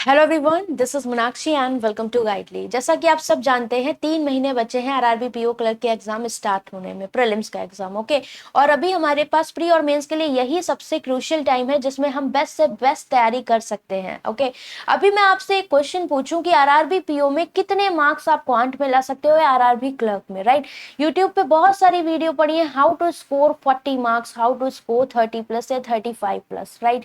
Hello everyone, this is Meenakshi and welcome to Guidely. जैसा कि आप सब जानते हैं 3 महीने बचे हैं आरआरबी पीओ क्लर्क के एग्जाम स्टार्ट होने में, प्रीलिम्स का एग्जाम। ओके, और अभी हमारे पास प्री और मेंस के लिए यही सबसे क्रूशियल टाइम है जिसमें हम बेस्ट से बेस्ट तैयारी कर सकते हैं। ओके, अभी मैं आपसे एक क्वेश्चन पूछूं कि आरआरबी पीओ में कितने मार्क्स आप क्वांट में ला सकते हो या आरआरबी क्लर्क में, राइट। यूट्यूब पे बहुत सारी वीडियो पड़ी है, how to score 40 marks, how to score 30+ या 35+, राइट।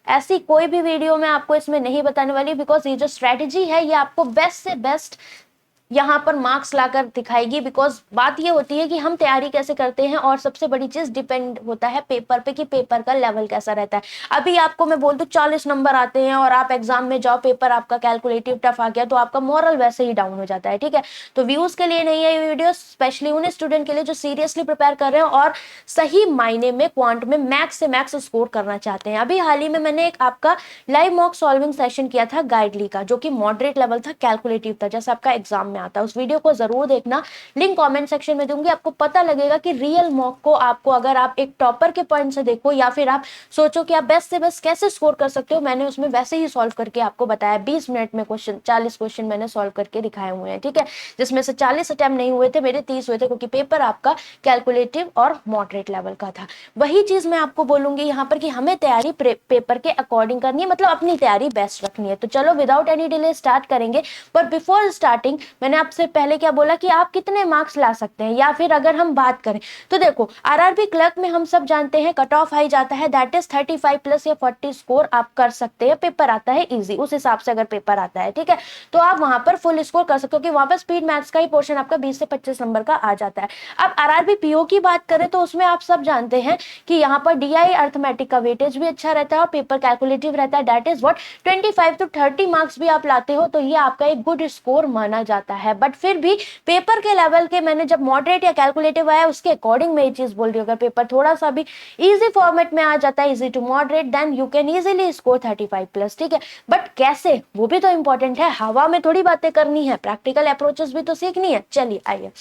ऐसी कोई भी वीडियो मैं आपको इसमें नहीं बताने वाली, बिकॉज ये जो स्ट्रेटेजी है ये आपको बेस्ट से बेस्ट यहाँ पर मार्क्स लाकर दिखाएगी। बिकॉज बात ये होती है कि हम तैयारी कैसे करते हैं, और सबसे बड़ी चीज डिपेंड होता है पेपर पे कि पेपर का लेवल कैसा रहता है। अभी आपको मैं बोल दूं 40 नंबर आते हैं और आप एग्जाम में जाओ, पेपर आपका कैलकुलेटिव टफ आ गया, तो आपका मोरल वैसे ही डाउन हो जाता है। ठीक है, तो व्यूज के लिए नहीं है ये वीडियो, स्पेशली उन स्टूडेंट के लिए जो सीरियसली प्रिपेयर कर रहे हैं और सही मायने में क्वांट में मैक्स से मैक्स स्कोर करना चाहते हैं। अभी हाल ही में मैंने एक आपका लाइव मॉक सॉल्विंग सेशन किया था गाइडली का, जो कि मॉडरेट लेवल था, कैलकुलेटिव था, जैसे आपका एग्जाम में आता है। उस वीडियो को जरूर देखना, लिंक कमेंट सेक्शन में दूंगी। आपको पता लगेगा कि रियल मॉक को आपको, अगर आप एक टॉपर के पॉइंट से देखो या फिर आप सोचो कि आप बेस्ट से बेस्ट कैसे स्कोर कर सकते हो, मैंने उसमें वैसे ही सॉल्व करके आपको बताया। 20 मिनट में क्वेश्चन, 40 क्वेश्चन मैंने सॉल्व करके दिखाए हुए हैं। ठीक है, जिसमें से 40 अटेम्प्ट नहीं हुए थे, मेरे 30 हुए थे, क्योंकि पेपर आपका कैलकुलेटिव और मॉडरेट लेवल का था। वही चीज मैं आपको बोलूंगी यहाँ पर कि हमें तैयारी पेपर के अकॉर्डिंग करनी है, मतलब अपनी तैयारी बेस्ट रखनी है। तो चलो विदाउट एनी डिले स्टार्ट करेंगे। पर बिफोर स्टार्टिंग मैंने आपसे पहले क्या बोला कि आप कितने मार्क्स ला सकते हैं, या फिर अगर हम बात करें तो देखो आरआरबी क्लर्क में हम सब जानते हैं कट ऑफ हाई जाता है, दैट इज 35+ या 40 स्कोर आप कर सकते हैं। पेपर आता है इजी, उस हिसाब से अगर पेपर आता है, ठीक है, तो आप वहां पर फुल स्कोर कर सकते हो, क्योंकि वहां पर स्पीड मैथ्स का ही पोर्शन आपका 20 से 25 नंबर का आ जाता है। अब आरआरबी पीओ की बात करें तो उसमें आप सब जानते हैं कि यहाँ पर डीआई अर्थमेटिक का वेटेज भी अच्छा रहता है और पेपर कैलकुलेटिव रहता है, that is what 25 to 30 marks भी आप लाते हो तो ये आपका एक गुड स्कोर माना जाता है। बट फिर भी पेपर के लेवल के, मैंने जब मॉडरेट या कैलकुलेटिव आया उसके अकॉर्डिंग मैं ये चीज बोल रही हूँ, अगर पेपर थोड़ा सा भी इजी फॉर्मेट में आ जाता है, easy to moderate, then you can easily score 35+। ठीक है, बट कैसे, वो भी तो इंपॉर्टेंट है। हवा में थोड़ी बातें करनी है, प्रैक्टिकल अप्रोचेस भी तो सीखनी है। चलिए आइए,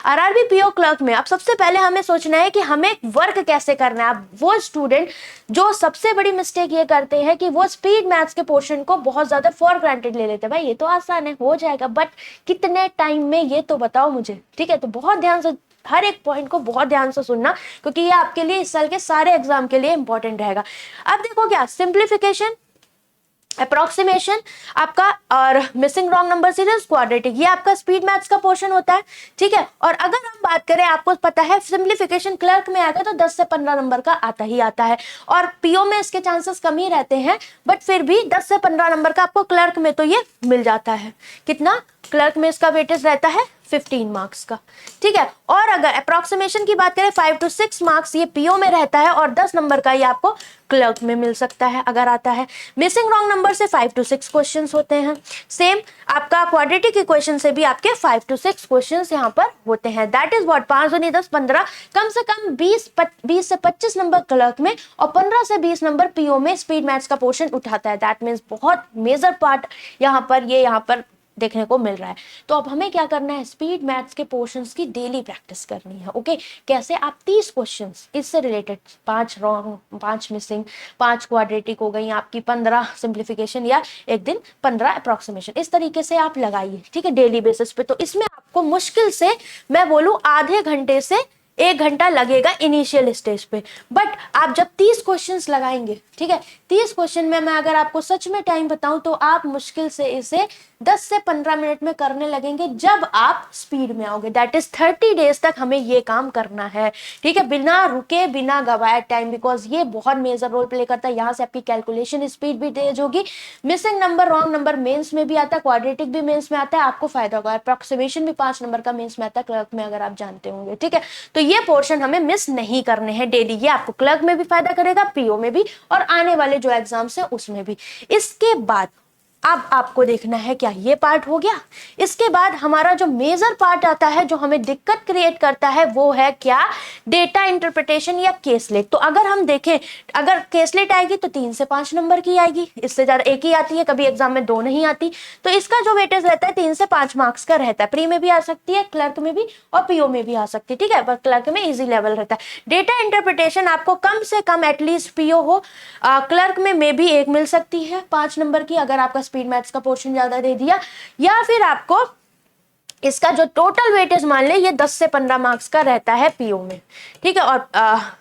आरआरबी पीओ क्लर्क में अब सबसे पहले हमें सोचना है कि हमें वर्क कैसे करना है। अब वो स्टूडेंट जो सबसे बड़ी मिस्टेक ये करते हैं कि वो स्पीड मैथ्स के पोर्शन को बहुत ज्यादा फॉर ग्रांटेड ले लेते हैं, भाई ये तो आसान है, हो जाएगा, बट कितने टाइम में, ये तो बताओ मुझे। ठीक है, तो बहुत ध्यान से हर एक पॉइंट को बहुत ध्यान से सुनना, क्योंकि ये आपके लिए इस साल के सारे एग्जाम के लिए इंपॉर्टेंट रहेगा। अब देखो क्या, सिंप्लीफिकेशन, अप्रोक्सीमेशन आपका, और missing wrong number series, quadratic, ये आपका स्पीड मैथ्स का पोर्शन होता है। ठीक है, और अगर हम बात करें, आपको पता है सिंप्लीफिकेशन क्लर्क में आएगा तो 10 से 15 नंबर का आता ही आता है, और पीओ में इसके चांसेस कम ही रहते हैं, बट फिर भी 10 से 15 नंबर का आपको क्लर्क में तो ये मिल जाता है। कितना क्लर्क में इसका वेटेज रहता है 15 मार्क्स का। ठीक है, और अगर अप्रोक्सीमेशन की बात करें 5 to 6 मार्क्स ये पीओ में रहता है, और 10 नंबर का ये आपको क्लर्क में मिल सकता है अगर आता है। मिसिंग रॉन्ग नंबर से 5 to 6 क्वेश्चंस होते हैं। सेम आपका क्वाड्रेटिक इक्वेशन से भी आपके 5 to 6 क्वेश्चंस यहाँ पर होते हैं, दैट इज व्हाट 5 दूनी 10 15, कम से कम 20 से 25 नंबर क्लर्क में और 15 से 20 नंबर पीओ में स्पीड मैथ्स का पोर्शन उठाता है। दैट मीन्स बहुत मेजर पार्ट यहाँ पर देखने को मिल रहा है। तो अब हमें क्या करना है, स्पीड मैथ्स के पोर्शंस की डेली प्रैक्टिस करनी है। ओके, कैसे, आप 30 क्वेश्चंस इससे रिलेटेड, 5 रॉन्ग, 5 मिसिंग, 5 क्वाड्रेटिक हो गई आपकी, 15 सिंप्लीफिकेशन, या एक दिन 15 अप्रोक्सीमेशन, इस तरीके से आप लगाइए। ठीक है, डेली बेसिस पे। तो इसमें आपको मुश्किल से मैं बोलूं आधे घंटे से 1 घंटा लगेगा इनिशियल स्टेज पे, बट आप जब 30 क्वेश्चंस लगाएंगे, ठीक है, 30 क्वेश्चन में मैं अगर आपको सच में टाइम बताऊं तो आप मुश्किल से इसे 10 से 15 मिनट में करने लगेंगे जब आप स्पीड में आओगे। दैट इज 30 डेज तक हमें ये काम करना है। ठीक है, बिना रुके, बिना गवाए टाइम, बिकॉज ये बहुत मेजर रोल प्ले करता है। यहाँ से आपकी कैलकुलेशन स्पीड भी तेज होगी। Missing number, wrong number mains में भी आता है, क्वाड्रेटिक भी मेंस में आता है, आपको फायदा होगा। अप्रोक्सीमेशन भी 5 नंबर का मेंस में आता है क्लर्क में, अगर आप जानते होंगे। ठीक है, तो ये पोर्शन हमें मिस नहीं करने हैं डेली। ये आपको क्लर्क में भी फायदा करेगा, पीओ में भी, और आने वाले जो एग्जाम्स है उसमें भी। इसके बाद अब आपको देखना है क्या, ये पार्ट हो गया। इसके बाद हमारा जो मेजर पार्ट आता है, जो हमें दिक्कत क्रिएट करता है, वो है क्या, डेटा इंटरप्रिटेशन या केसलेट। तो अगर हम देखें, अगर केसलेट आएगी तो 3 से 5 नंबर की आएगी, इससे ज्यादा एक ही आती है, कभी एग्जाम में 2 नहीं आती। तो इसका जो वेटेज रहता है 3 से 5 मार्क्स का रहता है। प्री में भी आ सकती है, क्लर्क में भी, और पीओ में भी आ सकती है। ठीक है, पर क्लर्क में इजी लेवल रहता है। डेटा इंटरप्रिटेशन आपको कम से कम एटलीस्ट पीओ हो, क्लर्क में भी 1 मिल सकती है 5 नंबर की, अगर आपका स्पीड मैथ्स का पोर्शन ज्यादा दे दिया, या फिर आपको इसका जो टोटल वेटेज मान ले ये 10 से 15 मार्क्स का रहता है पीओ में, ठीक है, और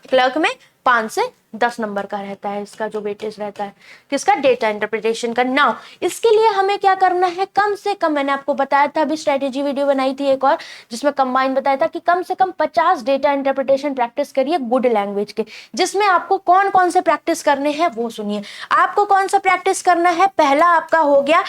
क्लर्क में 5 से 10 नंबर का रहता है इसका जो वेटेज रहता है किसका, डेटा इंटरप्रिटेशन का। नाउ इसके लिए हमें क्या करना है, कम से कम, मैंने आपको बताया था अभी स्ट्रेटेजी वीडियो बनाई थी एक और, जिसमें कंबाइन बताया था कि कम से कम 50 डेटा इंटरप्रिटेशन प्रैक्टिस करिए गुड लैंग्वेज के, जिसमें आपको कौन कौन से प्रैक्टिस करने हैं वो सुनिए। आपको कौन सा प्रैक्टिस करना है, पहला आपका हो गया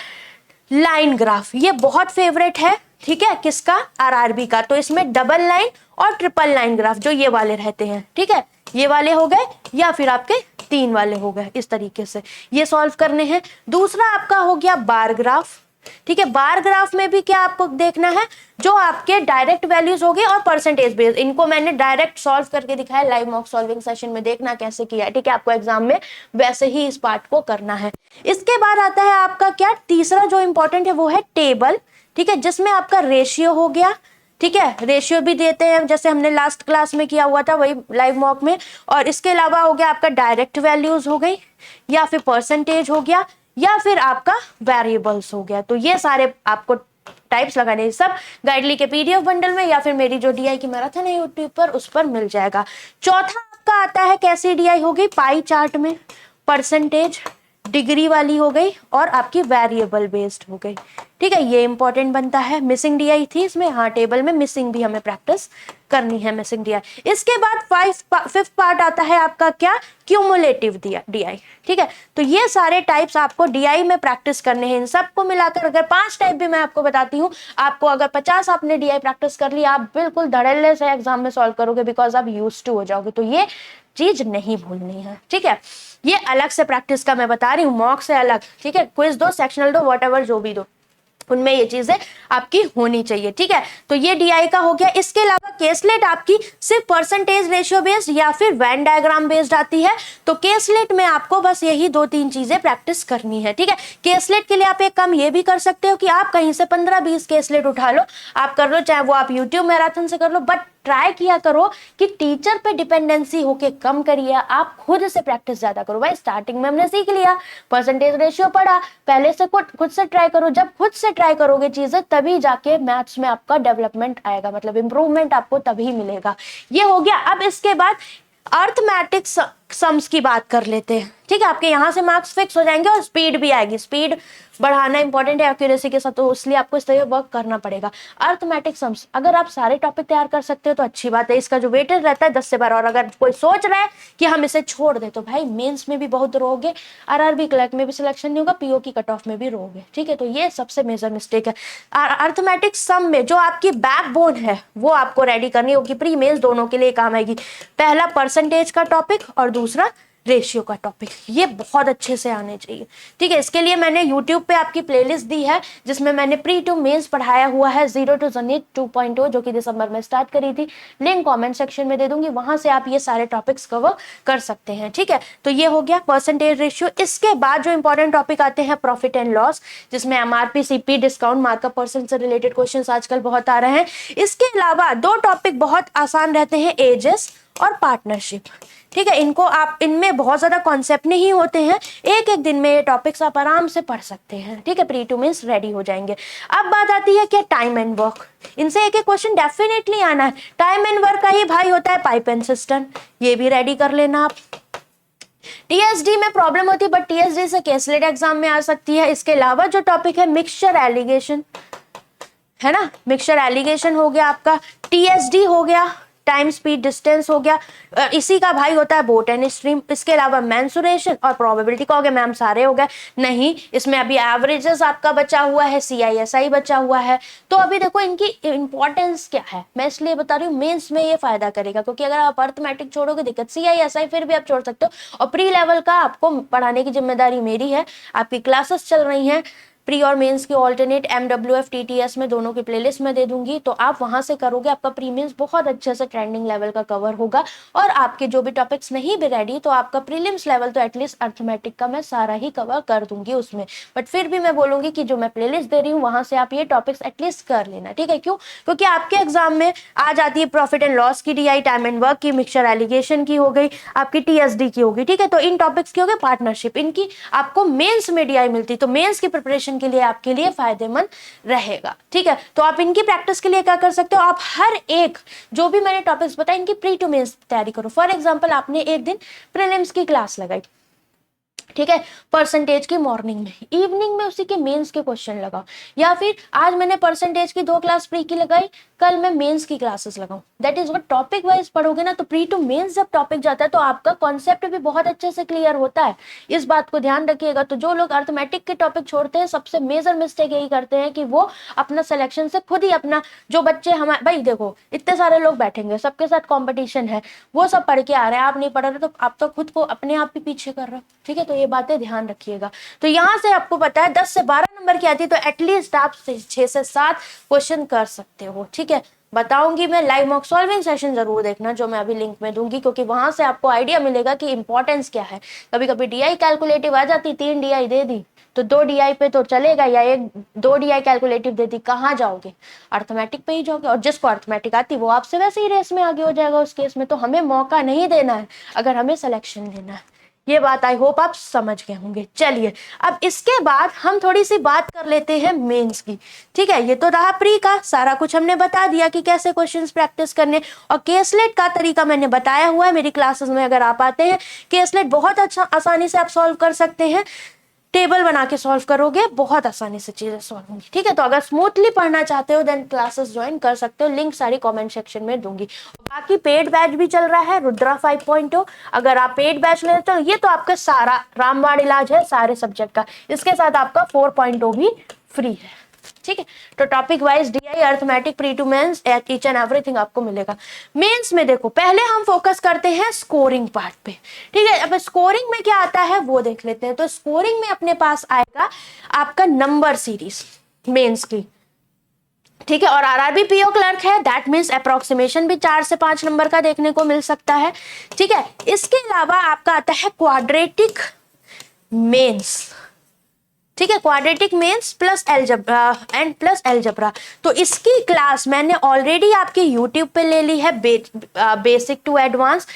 लाइन ग्राफ, ये बहुत फेवरेट है, ठीक है, किसका, आरआरबी का। तो इसमें डबल लाइन और ट्रिपल लाइन ग्राफ जो ये वाले रहते हैं, ठीक है, ये वाले हो गए या फिर आपके 3 वाले हो गए, इस तरीके से ये सॉल्व करने हैं। दूसरा आपका हो गया बार ग्राफ, ठीक है, बार ग्राफ में भी क्या आपको देखना है, जो आपके डायरेक्ट वैल्यूज हो गए और परसेंटेज बेस, इनको मैंने डायरेक्ट सॉल्व करके दिखाया लाइव मॉक सॉल्विंग सेशन में, देखना कैसे किया है, ठीक है, आपको एग्जाम में वैसे ही इस पार्ट को करना है। इसके बाद आता है आपका क्या, तीसरा जो इंपॉर्टेंट है वो है टेबल, ठीक है, जिसमें आपका रेशियो हो गया, ठीक है, रेशियो भी देते हैं जैसे हमने लास्ट क्लास में किया हुआ था वही लाइव मॉक में। और इसके अलावा हो गया आपका डायरेक्ट वैल्यूज हो गई, या फिर परसेंटेज हो गया, या फिर आपका वेरिएबल्स हो गया। तो ये सारे आपको टाइप्स लगाने, सब गाइडली के पीडीएफ बंडल में या फिर मेरी जो डीआई की मैराथन है यूट्यूब पर उस पर मिल जाएगा। चौथा आपका आता है कैसी डीआई होगी, पाई चार्ट में, परसेंटेज, डिग्री वाली हो गई और आपकी वेरिएबल बेस्ड हो गई, ठीक है, ये इंपॉर्टेंट बनता है। मिसिंग डीआई थी इसमें, हाँ, टेबल में मिसिंग भी हमें प्रैक्टिस करनी है, मिसिंग डीआई। इसके बाद फिफ्थ पार्ट आता है आपका क्या, क्यूमुलेटिव डीआई, ठीक है। तो ये सारे टाइप्स आपको डीआई में प्रैक्टिस करने हैं, इन सबको मिलाकर अगर 5 टाइप भी मैं आपको बताती हूँ, आपको अगर 50 आपने डीआई प्रैक्टिस कर लिया, आप बिल्कुल धड़ल्ले से एग्जाम में सॉल्व करोगे, बिकॉज आप यूज्ड टू हो जाओगे। तो ये चीज नहीं भूलनी है, ठीक है, ये अलग से प्रैक्टिस का मैं बता रही हूँ, मॉक से अलग, ठीक है, क्विज दो, सेक्शनल दो, व्हाटएवर जो भी दो, उनमें ये चीजें आपकी होनी चाहिए, ठीक है। तो ये डीआई का हो गया। इसके अलावा केसलेट आपकी सिर्फ परसेंटेज रेशियो बेस्ड या फिर वेन डायग्राम बेस्ड आती है। तो केसलेट में आपको बस यही 2-3 चीजें प्रैक्टिस करनी है, ठीक है। केसलेट के लिए आप एक काम ये भी कर सकते हो कि आप कहीं से 15-20 केसलेट उठा लो, आप कर लो, चाहे वो आप यूट्यूब मैराथन से कर लो, बट ट्राई किया करो कि टीचर पे डिपेंडेंसी होके कम करिए, आप खुद से प्रैक्टिस ज्यादा करो। भाई स्टार्टिंग में हमने सीख लिया, परसेंटेज रेशियो पढ़ा, पहले से खुद से ट्राई करो। जब खुद से ट्राई करोगे चीजें तभी जाके मैथ्स में आपका डेवलपमेंट आएगा, मतलब इंप्रूवमेंट आपको तभी मिलेगा। ये हो गया। अब इसके बाद अर्थमेटिक सम्स की बात कर लेते हैं, ठीक है। आपके यहाँ से मार्क्स फिक्स हो जाएंगे और स्पीड भी आएगी, स्पीड बढ़ाना इंपॉर्टेंट है एक्यूरेसी के साथ, तो इसलिए आपको इस तरह वर्क करना पड़ेगा। अर्थमेटिक सम्स अगर आप सारे टॉपिक तैयार कर सकते हो तो अच्छी बात है, इसका जो वेटेज रहता है 10 से 12। और अगर कोई सोच रहा है कि हम इसे छोड़ दे तो भाई मेंस में भी बहुत रोगे, आरआरबी क्लर्क में भी सिलेक्शन नहीं होगा, पीओ की कट ऑफ में भी रोगे, ठीक है। तो ये सबसे मेजर मिस्टेक है। अर्थमेटिक सम में जो आपकी बैकबोन है वो आपको रेडी करनी होगी, प्री मेंस दोनों के लिए काम आएगी। पहला परसेंटेज का टॉपिक और दूसरा रेशियो का टॉपिक, ये बहुत अच्छे से आने चाहिए, ठीक है। इसके लिए मैंने YouTube पे आपकी प्लेलिस्ट दी है जिसमें मैंने प्री टू मेंस पढ़ाया हुआ है 0 to Zenith 2.0 जो कि दिसंबर में स्टार्ट करी थी। लिंक कमेंट सेक्शन में दे दूंगी, वहां से आप ये सारे टॉपिक्स कवर कर सकते हैं, ठीक है। तो ये हो गया परसेंटेज रेशियो। इसके बाद जो इंपॉर्टेंट टॉपिक आते हैं प्रॉफिट एंड लॉस, जिसमें MRP, CP, discount, markup percent से रिलेटेड क्वेश्चंस आजकल बहुत आ रहे हैं। इसके अलावा 2 टॉपिक बहुत आसान रहते हैं, एजेस और पार्टनरशिप, ठीक है। इनको आप, इनमें बहुत ज्यादा कॉन्सेप्ट नहीं होते हैं, एक एक दिन में ये टॉपिक्स आप आराम से पढ़ सकते हैं, ठीक है। प्री टू मेंस रेडी हो जाएंगे। अब बात आती है क्या, टाइम एंड वर्क। इनसे एक एक क्वेश्चन डेफिनेटली आना है। टाइम एंड वर्क का ही भाई होता है पाइप एंड सिस्टम, ये भी रेडी कर लेना आप। टीएसडी में प्रॉब्लम होती है बट टीएसडी से केसलेट एग्जाम में आ सकती है। इसके अलावा जो टॉपिक है मिक्सचर एलिगेशन, है ना, मिक्सचर एलिगेशन हो गया आपका, टीएसडी हो गया, टाइम स्पीड डिस्टेंस हो गया, इसी का भाई होता है बोट एंड स्ट्रीम। इसके अलावा मेंसुरेशन और प्रोबेबिलिटी का हो गया। मैम सारे हो गए नहीं, इसमें अभी एवरेजेस आपका बचा हुआ है, सीआईएसआई बचा हुआ है। तो अभी देखो इनकी इंपॉर्टेंस क्या है, मैं इसलिए बता रही हूँ मेंस में ये फायदा करेगा, क्योंकि अगर आप अर्थमेटिक छोड़ोगे दिक्कत, सीआईएसआई फिर भी आप छोड़ सकते हो। और प्री लेवल का आपको पढ़ाने की जिम्मेदारी मेरी है, आपकी क्लासेस चल रही हैं, प्री और मेंस की ऑल्टरनेट MWF TTS में दोनों की प्लेलिस्ट में दे दूंगी, तो आप वहां से करोगे, आपका प्री मेंस बहुत अच्छे से ट्रेंडिंग लेवल का कवर होगा। और आपके जो भी टॉपिक्स नहीं भी रेडी तो आपका प्रीलिम्स लेवल तो एटलीस्ट अर्थमेटिक का मैं सारा ही कवर कर दूंगी उसमें। बट फिर भी मैं बोलूंगी कि जो मैं प्लेलिस्ट दे रही हूँ वहां से आप ये टॉपिक्स एटलीस्ट कर लेना, ठीक है। क्यों? क्योंकि आपके एग्जाम में आ जाती है प्रॉफिट एंड लॉस की DI, टाइम एंड वर्क की, मिक्सचर एलिगेशन की हो गई, आपकी TSD की होगी, ठीक है। तो इन टॉपिक्स की हो गई पार्टनरशिप, इनकी आपको मेंस में DI मिलती, तो मेंस की प्रिपरेशन के लिए आपके लिए फायदेमंद रहेगा, ठीक है। तो आप इनकी प्रैक्टिस के लिए क्या कर सकते हो, आप हर एक जो भी मैंने टॉपिक्स बताए इनकी प्री टू मेंस तैयारी करो। फॉर एग्जांपल आपने एक दिन प्रीलिम्स की क्लास लगाई, ठीक है, परसेंटेज की मॉर्निंग में, इवनिंग में उसी के मेंस के क्वेश्चन लगाओ। या फिर आज मैंने परसेंटेज की 2 क्लास प्री की लगाई, कल मैं मेंस की क्लासेस लगाऊं। That is what, topic wise पढ़ोगे ना तो प्री टू मेंस जब टॉपिक जाता है तो आपका कॉन्सेप्ट भी बहुत अच्छे से क्लियर होता है। इस बात को ध्यान रखिएगा। तो जो लोग अर्थमेटिक के टॉपिक छोड़ते हैं सबसे मेजर मिस्टेक यही करते हैं कि वो अपना सिलेक्शन से खुद ही अपना, जो बच्चे हमारे, भाई देखो इतने सारे लोग बैठेंगे, सबके साथ कॉम्पिटिशन है, वो सब पढ़ के आ रहे हैं, आप नहीं पढ़ रहे, तो आप तो खुद को अपने आप ही पीछे कर रहे हो, ठीक है। तो ये बातें ध्यान रखिएगा। तो यहाँ से आपको पता है 10 से 12 नंबर की आती है, तो एटलीस्ट आप 6 से 7 क्वेश्चन कर सकते हो, ठीक है। बताऊंगी मैं, लाइव मॉक सॉल्विंग सेशन जरूर देखना जो मैं अभी लिंक में दूंगी, क्योंकि वहां से आपको आइडिया मिलेगा कि इंपॉर्टेंस क्या है। कभी कभी DI कैलकुलेटिव आ जाती, 3 DI दे दी तो 2 DI पे तो चलेगा, या 2 DI कैलकुलेटिव दे दी, कहाँ जाओगे, अर्थमेटिक पे ही जाओगे। और जिसको अर्थमेटिक आती वो आपसे वैसे ही रेस में आगे हो जाएगा उस केस में। तो हमें मौका नहीं देना है अगर हमें सिलेक्शन लेना है। ये बात आई होप आप समझ गए होंगे। चलिए अब इसके बाद हम थोड़ी सी बात कर लेते हैं मेंस की, ठीक है। ये तो रहा प्री का, सारा कुछ हमने बता दिया कि कैसे क्वेश्चंस प्रैक्टिस करने, और केसलेट का तरीका मैंने बताया हुआ है मेरी क्लासेस में, अगर आप आते हैं केसलेट बहुत अच्छा आसानी से आप सॉल्व कर सकते हैं। टेबल बना के सॉल्व करोगे, बहुत आसानी से चीजें सॉल्व होंगी, ठीक है। तो अगर स्मूथली पढ़ना चाहते हो देन क्लासेस ज्वाइन कर सकते हो, लिंक सारी कमेंट सेक्शन में दूंगी। बाकी पेड बैच भी चल रहा है रुद्रा 5.0, अगर आप पेड बैच लेते हो ये तो आपका सारा रामबाण इलाज है सारे सब्जेक्ट का, इसके साथ आपका 4.0 भी फ्री है, ठीक है। तो topic wise DI, arithmetic, pre to mains, each and everything आपको मिलेगा। मेंस में देखो पहले हम फोकस करते हैं स्कोरिंग पार्ट पे, ठीक है। अब स्कोरिंग में क्या आता है वो देख लेते हैं। तो स्कोरिंग में अपने पास आएगा आपका नंबर सीरीज मेंस की, ठीक है। और RRB PO क्लर्क है, दैट मीन्स अप्रोक्सीमेशन भी 4 से 5 नंबर का देखने को मिल सकता है, ठीक है। इसके अलावा आपका आता है क्वाड्रेटिक मेंस, ठीक है, क्वाड्रेटिक मेंस प्लस एलजेब्रा। तो इसकी क्लास मैंने ऑलरेडी आपके यूट्यूब पे ले ली है, बेसिक टू एडवांस।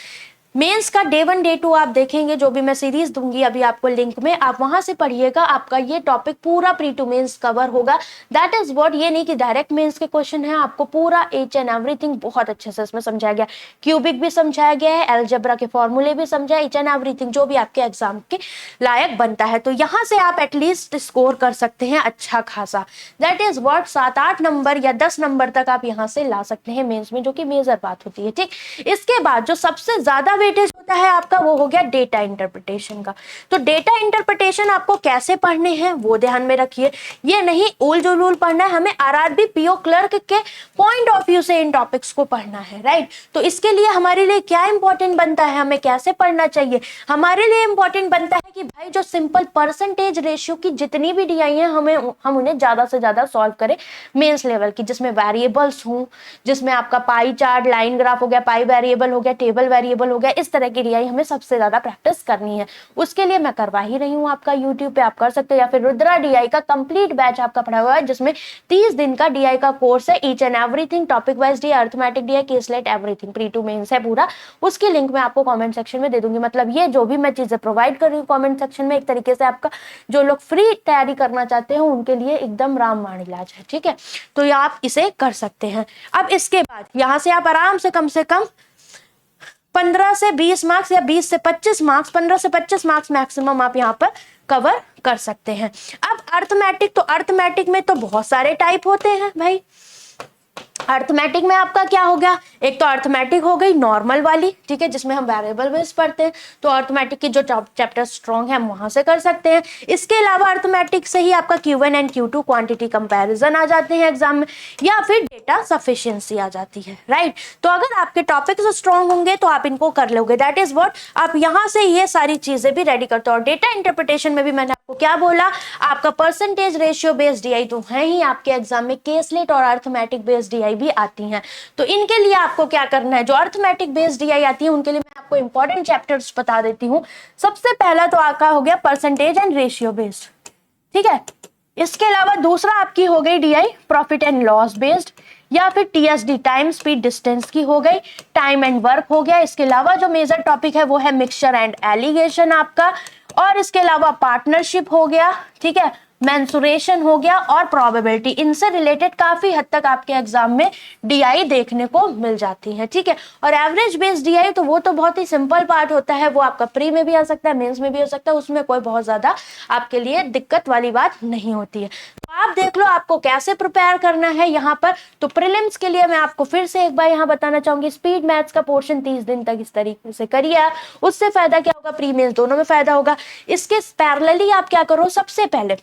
मेंस का डे 1 डे 2 आप देखेंगे, जो भी मैं सीरीज दूंगी अभी आपको लिंक में, आप वहां से पढ़िएगा, आपका ये टॉपिक पूरा प्री टू मेंस कवर होगा। दैट इज व्हाट, ये नहीं कि डायरेक्ट मेंस के क्वेश्चन है, आपको पूरा ईच एंड एवरीथिंग बहुत अच्छे से इसमें समझाया गया, क्यूबिक भी समझाया गया है, अलजेब्रा के फॉर्मूले भी समझाया, ईच एंड एवरीथिंग जो भी आपके एग्जाम के लायक बनता है। तो यहाँ से आप एटलीस्ट स्कोर कर सकते हैं अच्छा खासा। दैट इज व्हाट, 7-8 नंबर या 10 नंबर तक आप यहाँ से ला सकते हैं मेंस में, जो कि मेजर बात होती है, ठीक। इसके बाद जो सबसे ज्यादा वेटेज होता है आपका वो हो गया डेटा इंटरप्रिटेशन का। तो डेटा इंटरप्रिटेशन आपको कैसे पढ़ने हैं वो ध्यान में रखिए, ये नहीं उल जुलूल पढ़ना है, हमें RRB PO क्लर्क के पॉइंट ऑफ व्यू से इन टॉपिक्स को पढ़ना है, राइट। तो इसके लिए हमारे लिए क्या इंपॉर्टेंट बनता है, हमें कैसे पढ़ना चाहिए, हमारे लिए इंपॉर्टेंट बनता है कि भाई जो सिंपल परसेंटेज रेशियो की जितनी भी DI है हम उन्हें ज्यादा से ज्यादा सॉल्व करें मेंस लेवल की, जिसमें वेरिएबल्स हों, जिसमें आपका पाई चार्ट, लाइन ग्राफ हो गया, पाई वेरिएबल हो गया, टेबल वेरिएबल हो गया, इस तरह की DI हमें सबसे ज्यादा प्रैक्टिस करनी है। उसके लिए मैं करवा ही रही हूँ आपका यूट्यूब पे, आप कर सकते हो, या फिर रुद्रा DI का कंप्लीट बैच आपका पढ़ा हुआ है, जिसमें 30 दिन का DI का कोर्स है, each and everything, topic wise DI, arithmetic DI, caselet, everything, pre to mains है पूरा। उसकी लिंक मैं आपको कमेंट सेक्शन में दे दूंगी। मतलब ये जो भी मैं चीजें प्रोवाइड कर रही हूँ कमेंट सेक्शन में, एक तरीके से आपका जो लोग फ्री तैयारी करना चाहते हैं उनके लिए एकदम रामबाण इलाज है, ठीक है। तो ये आप इसे कर सकते हैं। अब इसके बाद यहाँ से आप आराम से कम 15 से 20 मार्क्स या 20 से 25 मार्क्स, 15 से 25 मार्क्स मैक्सिमम आप यहाँ पर कवर कर सकते हैं। अब अर्थमेटिक, तो अर्थमेटिक में तो बहुत सारे टाइप होते हैं भाई, अर्थमेटिक में आपका क्या हो गया, एक तो अर्थमेटिक हो गई नॉर्मल वाली, ठीक है, जिसमें हम वेरिएबल बेस पढ़ते हैं, तो अर्थमेटिक की जो चैप्टर स्ट्रॉन्ग है हम वहां से कर सकते हैं। इसके अलावा अर्थमेटिक से ही आपका Q1 and Q2 quantity comparison आ जाते हैं एग्जाम में, या फिर डेटा सफिशिएंसी आ जाती है, राइट। तो अगर आपके टॉपिक्स स्ट्रॉन्ग होंगे तो आप इनको कर लोगे, दैट इज व्हाट, आप यहाँ से ये सारी चीजें भी रेडी करते हो। और डेटा इंटरप्रिटेशन में भी मैंने आपको क्या बोला, आपका परसेंटेज रेशियो बेस्ड डीआई तो है ही, आपके एग्जाम में केसलेट और अर्थमेटिक बेस्ड डीआई भी आती हैं। तो इनके लिए आपको क्या करना है, जो अर्थमेटिक बेस्ड डीआई आती है उनके लिए मैं आपको इंपॉर्टेंट चैप्टर्स बता देती हूँ। सबसे पहला तो आपका हो गया परसेंटेज एंड रेशियो बेस्ड, ठीक है। इसके अलावा दूसरा आपकी हो गई DI profit and loss based, या फिर टीएसडी टाइम स्पीड डिस्टेंस की हो गई, टाइम एंड वर्क हो गया। इसके अलावा जो मेजर टॉपिक है वो है मिक्सचर एंड एलिगेशन आपका, और इसके अलावा पार्टनरशिप हो गया, ठीक है, मेंसुरेशन हो गया और प्रोबेबिलिटी। इनसे रिलेटेड काफी हद तक आपके एग्जाम में डीआई देखने को मिल जाती है, ठीक है। और एवरेज बेस्ड डीआई तो वो तो बहुत ही सिंपल पार्ट होता है, वो आपका प्री में भी आ सकता है, मेंस में भी हो सकता है, उसमें कोई बहुत ज्यादा आपके लिए दिक्कत वाली बात नहीं होती है। तो आप देख लो आपको कैसे प्रिपेयर करना है यहाँ पर। तो प्रीलिम्स के लिए मैं आपको फिर से एक बार यहाँ बताना चाहूंगी, स्पीड मैथ्स का पोर्शन 30 दिन तक इस तरीके से करिए, उससे फायदा क्या होगा, प्री मेंस दोनों में फायदा होगा। इसके पैरेलली आप क्या करो, सबसे पहले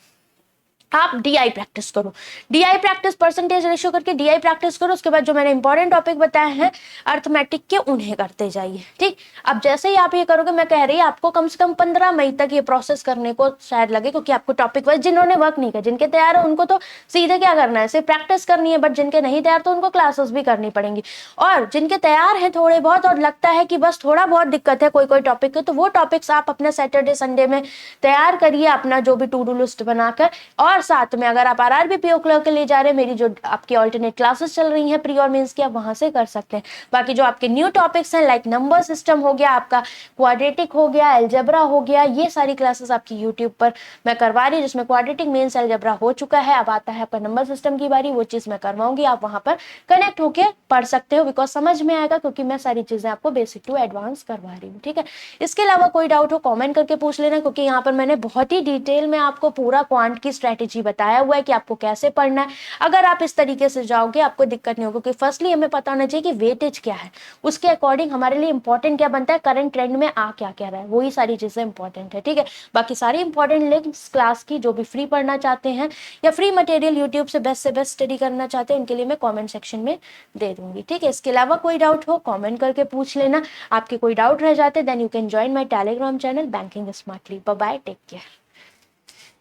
आप डीआई प्रैक्टिस करो, डीआई प्रैक्टिस परसेंटेज रेशियो करके डीआई प्रैक्टिस करो। उसके बाद जो मैंने इंपॉर्टेंट टॉपिक बताए हैं अर्थमेटिक के उन्हें करते जाइए, ठीक। अब जैसे ही आप ये करोगे, मैं कह रही आपको कम से कम 15 मई तक ये प्रोसेस करने को शायद लगे, क्योंकि आपको टॉपिक वाइज जिन्होंने वर्क नहीं किया, जिनके तैयार है उनको तो सीधे क्या करना है, सिर्फ प्रैक्टिस करनी है, बट जिनके नहीं तैयार तो उनको क्लासेस भी करनी पड़ेंगी। और जिनके तैयार है थोड़े बहुत और लगता है कि बस थोड़ा बहुत दिक्कत है कोई कोई टॉपिक के, तो वो टॉपिक्स आप अपने सैटरडे संडे में तैयार करिए अपना जो भी टू डू लिस्ट बनाकर। और साथ में अगर आप आरआरबी पीओ क्लर्क के लिए जा रहे हैं, मेरी जो आपकी ऑल्टरनेट क्लासेस चल रही हैं प्री और मेंस की, आप वहां से कर सकते हैं। बाकी जो आपके न्यू टॉपिक्स हैं लाइक नंबर सिस्टम हो गया, आपका क्वाड्रेटिक हो गया, अलजेब्रा हो गया, ये सारी क्लासेस आपकी यूट्यूब पर मैं करवा रही हूँ, जिसमें क्वाड्रेटिक मेंस अलजेब्रा हो चुका है, अब आता है पर नंबर सिस्टम की बारी, वो चीज मैं करवाऊंगी, आप वहां पर कनेक्ट होके पढ़ सकते हो, बिकॉज समझ में आएगा, क्योंकि मैं सारी चीजें आपको बेसिक टू एडवांस करवा रही हूँ, ठीक है। इसके अलावा कोई डाउट हो कॉमेंट करके पूछ लेना, क्योंकि यहाँ पर मैंने बहुत ही डिटेल में आपको पूरा क्वांट की स्ट्रेटेजी बताया हुआ है कि आपको कैसे पढ़ना है। अगर आप इस तरीके से जाओगे आपको दिक्कत नहीं होगी, क्योंकि फर्स्टली हमें पता होना चाहिए कि वेटेज क्या है, उसके अकॉर्डिंग हमारे लिए इंपॉर्टेंट क्या बनता है, करंट ट्रेंड में आ क्या क्या रहा है, वही सारी चीजें इंपॉर्टेंट है, ठीक है। बाकी सारी इंपॉर्टेंट लिंक्स क्लास की जो भी फ्री पढ़ना चाहते हैं या फ्री मटेरियल यूट्यूब से बेस्ट स्टडी करना चाहते हैं, उनके लिए मैं कॉमेंट सेक्शन में दे दूंगी, ठीक है। इसके अलावा कोई डाउट हो कॉमेंट करके पूछ लेना, आपके कोई डाउट रह जाते then you can join my Telegram channel banking smartly. Bye bye, take care.